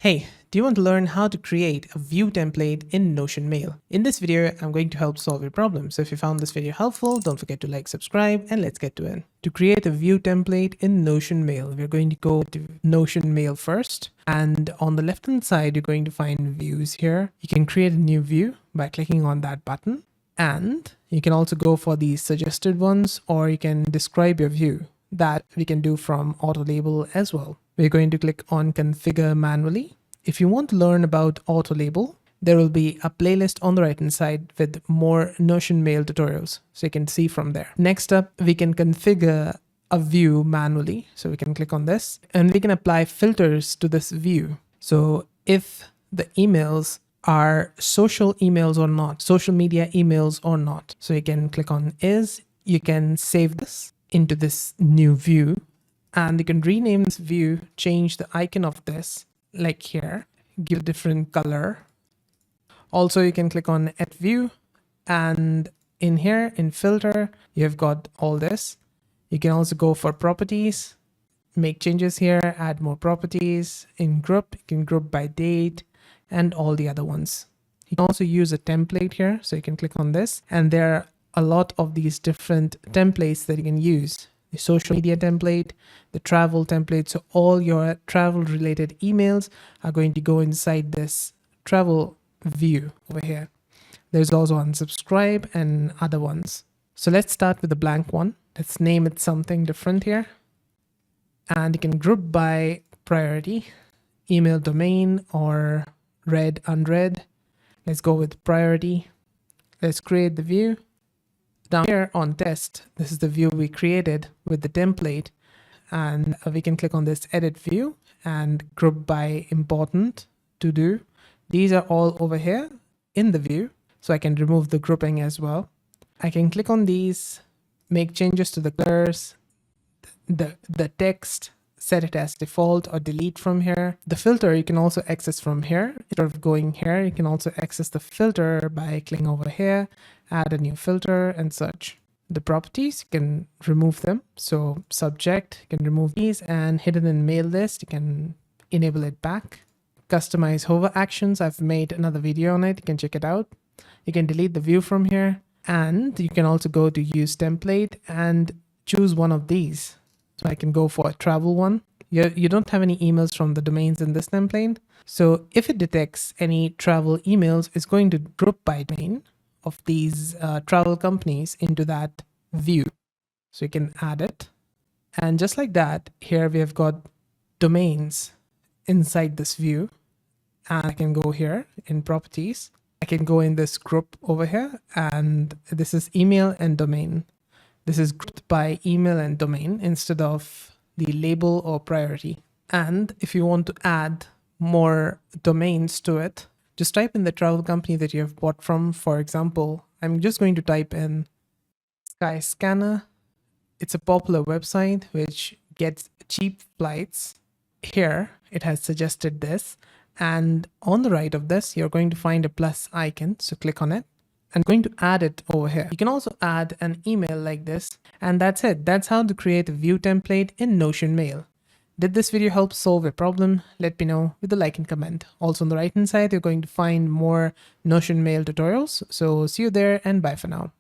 Hey, do you want to learn how to create a view template in Notion Mail? In this video, I'm going to help solve your problem. So if you found this video helpful, don't forget to like, subscribe, and let's get to it. To create a view template in Notion Mail, we're going to go to Notion Mail first. And on the left-hand side, you're going to find views here. You can create a new view by clicking on that button. And you can also go for these suggested ones, or you can describe your view. That we can do from auto label as well. We're going to click on configure manually. If you want to learn about auto label, there will be a playlist on the right hand side with more Notion Mail tutorials. So you can see from there. Next up, we can configure a view manually. So we can click on this and we can apply filters to this view. So if the emails are social emails or not, social media emails or not. So you can click on is, you can save this into this new view and you can rename this view, change the icon of this like here, give a different color. Also, you can click on add view and in here in filter, you've got all this. You can also go for properties, make changes here, add more properties. In group, you can group by date and all the other ones. You can also use a template here. So you can click on this and there are a lot of these different templates that you can use. The social media template, the travel template. So all your travel related emails are going to go inside this travel view over here. There's also unsubscribe and other ones. So let's start with the blank one. Let's name it something different here. And you can group by priority, email domain or read, unread. Let's go with priority. Let's create the view. Down here on test, this is the view we created with the template. And we can click on this edit view and group by important to do. These are all over here in the view. So I can remove the grouping as well. I can click on these, make changes to the colors, the text, set it as default or delete from here. The filter you can also access from here. Instead of going here, you can also access the filter by clicking over here, add a new filter and such. The properties, you can remove them. So subject, you can remove these and hidden in mail list, you can enable it back. Customize hover actions, I've made another video on it, you can check it out. You can delete the view from here and you can also go to use template and choose one of these. So I can go for a travel one. You don't have any emails from the domains in this template. So if it detects any travel emails, it's going to group by domain of these travel companies into that view. So you can add it. And just like that, here we have got domains inside this view. And I can go here in properties. I can go in this group over here. And this is email and domain. This is grouped by email and domain instead of the label or priority. And if you want to add more domains to it, just type in the travel company that you have bought from. For example, I'm just going to type in Skyscanner. It's a popular website which gets cheap flights. Here, it has suggested this. And on the right of this, you're going to find a plus icon. So click on it. I'm going to add it over here. You can also add an email like this. And that's it. That's how to create a view template in Notion Mail. Did this video help solve a problem? Let me know with a like and comment. Also on the right hand side, you're going to find more Notion Mail tutorials. So see you there and bye for now.